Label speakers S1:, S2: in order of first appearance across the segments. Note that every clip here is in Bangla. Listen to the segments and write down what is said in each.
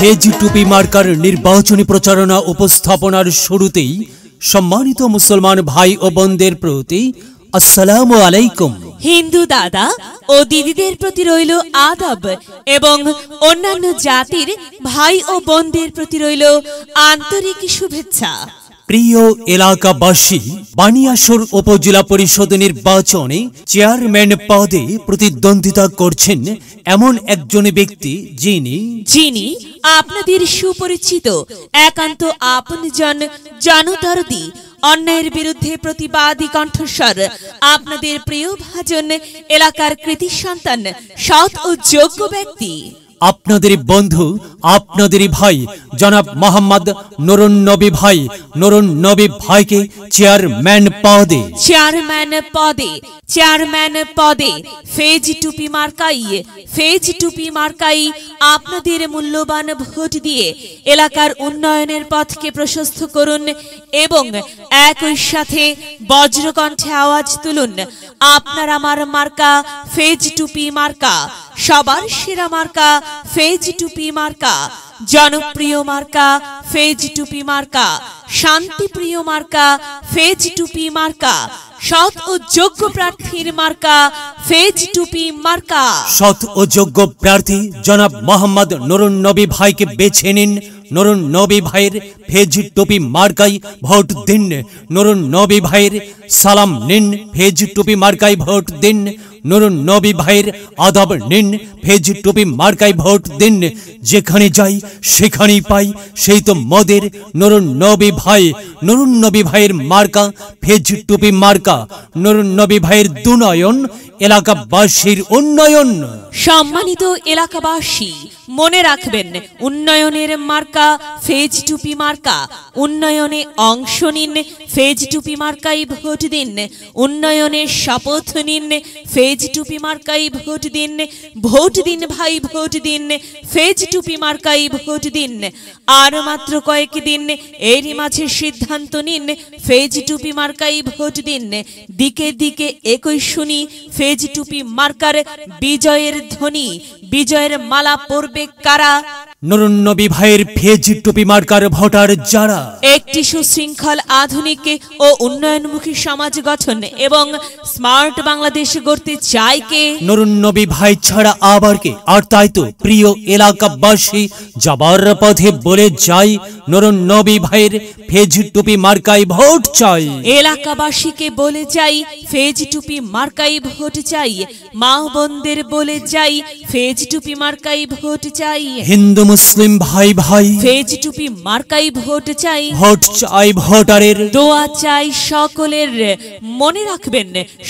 S1: ভেজ টুপি মার্কার নির্বাচনী প্রচারণা উপস্থাপনার শুরুতেই সম্মানিত মুসলমান ভাই ও বোনদের প্রতি আসসালামু আলাইকুম।
S2: হিন্দু দাদা ও দিদিদের প্রতি রইল আদব এবং অন্যান্য জাতির ভাই ও বোনদের প্রতি রইল আন্তরিক শুভেচ্ছা।
S1: প্রিয় এলাকাবাসী, বানিয়াশোর উপজেলা পরিষদ নির্বাচনে চেয়ারম্যান পদে প্রতিদ্বন্দ্বিতা করছেন এমন একজন ব্যক্তি যিনি
S2: আপনাদের সুপরিচিত, একান্ত আপনজন, জনদরদি, অন্যায়ের বিরুদ্ধে প্রতিবাদী কণ্ঠস্বর, আপনাদের প্রিয় ভাজন, এলাকার কৃতি সন্তান, সৎ ও যোগ্য ব্যক্তি,
S1: আপনাদের বন্ধু, আপনাদেরই ভাই জনাব মোহাম্মদ নুরুন নবী ভাইকে চেয়ারম্যান পদে
S2: ফেজ টুপি মার্কাই আপনাদের মূল্যবান ভোট দিয়ে এলাকার উন্নয়নের পথকে প্রশস্ত করুন এবং একই সাথে বজ্রকণ্ঠে আওয়াজ তুলুন, আপনার আমার মার্কা ফেজ টুপি মার্কা, সবার সেরা মার্কা ফেজ টুপি মার্কা, জনপ্রিয় মার্কা ফেজ টুপি মার্কা, শান্তিপ্রিয় মার্কা ফেজ টুপি মার্কা, সৎ ও যোগ্য প্রার্থীর মার্কা ফেজ টুপি মার্কা।
S1: সৎ ও যোগ্য প্রার্থী জনাব মোহাম্মদ নুরুন নবী ভাইকে বেছে নিন। নুরুন নবী ভাইয়ের ফেজ টুপি মার্কাই ভোট দিন। নুরুন নবী ভাইয়ের সালাম নিন, ফেজ টুপি মার্কাই ভোট দিন। নুরুন নবী ভাইয়ের আদব নিন, ফেজ টুপি মার্কাই ভোট দিন। যেখানে যাই সেখানেই পাই সেই তো মদের নুরুন নবী ভাইয়ের মার্কা ফেজ টুপি মার্কা। নুরুন নবী ভাইয়ের দুনয়ন, এলাকাবাসীর উন্নয়ন।
S2: সম্মানিত এলাকাবাসী, মনে রাখবেন, উন্নয়নের মার্কা ফেজ টুপি মার্কা। উন্নয়নে অংশ নিন, ফেজ টুপি মার্কাই ভোট দিন। উন্নয়নের শপথ নিন, ফেজ টুপি মার্কাই ভোট দিন। ভোট দিন ভাই, ভোট দিন, ফেজ টুপি মার্কাই ভোট দিন। আর মাত্র কয়েকদিন, এরই মাঝে সিদ্ধান্ত নিন, ফেজ টুপি মার্কাই ভোট দিন। দিকে দিকে একই শুনি, ফেজ টুপি মার্কার বিজয়ের ধ্বনি, বিজয়ের মালা পরবে কারা?
S1: নুরুন নবী ভাইয়ের ফেজ টুপি মার্কার ভোটার যারা
S2: একটি সুশৃঙ্খল, আধুনিক ও উন্নয়নমুখী সমাজ গঠন এবং স্মার্ট বাংলাদেশ গড়তে চায় কে?
S1: নুরুন নবী ভাই ছাড়া আবার কে? আর তাই তো প্রিয় এলাকাবাসী, যাবার পথে বলে যাই, নুরুন নবী ভাইয়ের ফেজ টুপি মার্কাই ভোট চাই।
S2: এলাকাবাসীকে বলে যাই, ফেজ টুপি মার্কাই ভোট চাই। মা বোনদের বলে যাই, ফেজ টুপি মার্কাই ভোট চাই।
S1: হিন্দু মুসলিম ভাই
S2: ফেজ টুপি মার্কাই ভোট চাই।
S1: ভোট চাই ভোটারের,
S2: দোয়া চাই সকলের। মনে রাখবেন,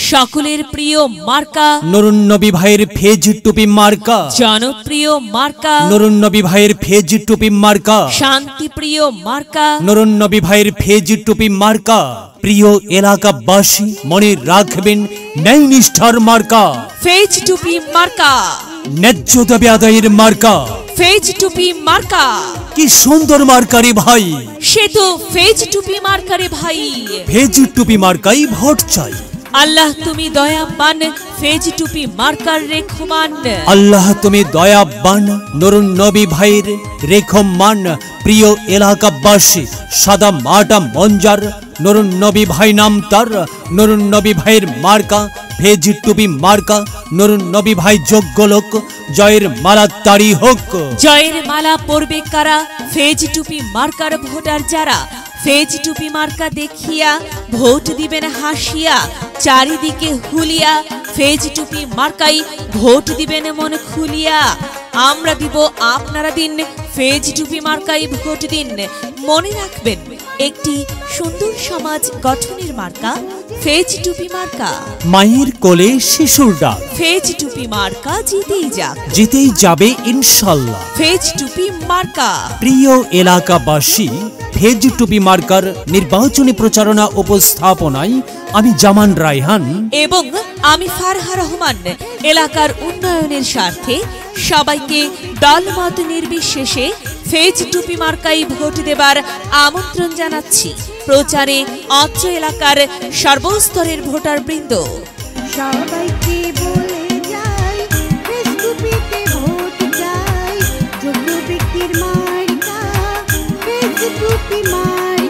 S2: সকলের প্রিয় মার্কা
S1: নুরুন নবী ভাইয়ের ফেজ টুপি মার্কা,
S2: জনপ্রিয় মার্কা
S1: নুরুন নবী ভাইয়ের ফেজ টুপি মার্কা,
S2: শান্তিপ্রিয় মার্কা
S1: নুরুন নবী ভাইয়ের ফেজ টুপি মার্কা। প্রিয় এলাকাবাসী, মনে রাখবেন, ন্যায় নিষ্ঠার মার্কা
S2: ফেজ টুপি মার্কা,
S1: ন্যায্য দাবি আদায়ের মার্কা
S2: ফেজ টুপি মার্কা।
S1: কি সুন্দর মার্কারে ভাই,
S2: সে তো ফেজ টুপি মার্কারে ভাই।
S1: ফেজ টুপি মার্কাই ভোট চাই।
S2: আল্লাহ তুমি দয়াবান, ফেজ টুপি মার্কার রেখমান।
S1: আল্লাহ তুমি দয়াবান, নুরুন নবী ভাইয়ের রেখমান। প্রিয় এলাকাবাসী, সাদা মাটা মঞ্জার নুরুন নবী ভাই নাম তার। নুরুন নবী ভাইয়ের মার্কা ফেজ টুপি মার্কা। নুরুন নবী ভাই যোগ্য লোক, জয়ের মালা তারি হোক।
S2: জয়ের মালা পরবে কারা? ফেজ টুপি মার্কার ভোটার যারা। ফেজ টুপি মার্কা দেখিয়া ভোট দিবেন হাসিয়া, চারিদিকে হুলিয়া, ফেজ টুপি মার্কাই ভোট দিবেন মন খুলিয়া। আমরা দিব, আপনারা দিন, ফেজ টুপি মার্কাই ভোট দিন। মনে রাখবেন, একটি সুন্দর সমাজ গঠনের মার্কা ফেজ টুপি মার্কা।
S1: মায়ের কোলে শিশুর ডাক,
S2: ফেজ টুপি মার্কা
S1: জিতেই যাবে ইনশাল্লাহ।
S2: ফেজ টুপি মার্কা।
S1: প্রিয় এলাকাবাসী, ফেজ টুপি মার্কার নির্বাচনী প্রচারণা উপস্থাপনায় আমি জামান রায়হান
S2: এবং আমি ফারহা রহমান এলাকার উন্নয়নের স্বার্থে সবাইকে দলমত নির্বিশেষে ফেজ টুপি মার্কাই ভোট দেবার আমন্ত্রণ জানাচ্ছি। প্রচারে অত্র এলাকার সর্বস্তরের ভোটার বৃন্দ
S3: সবাইকে বলে যাই, ফেজ টুপিতে ভোট চাই, যোগ্য ব্যক্তির মা। টুপি মার্কা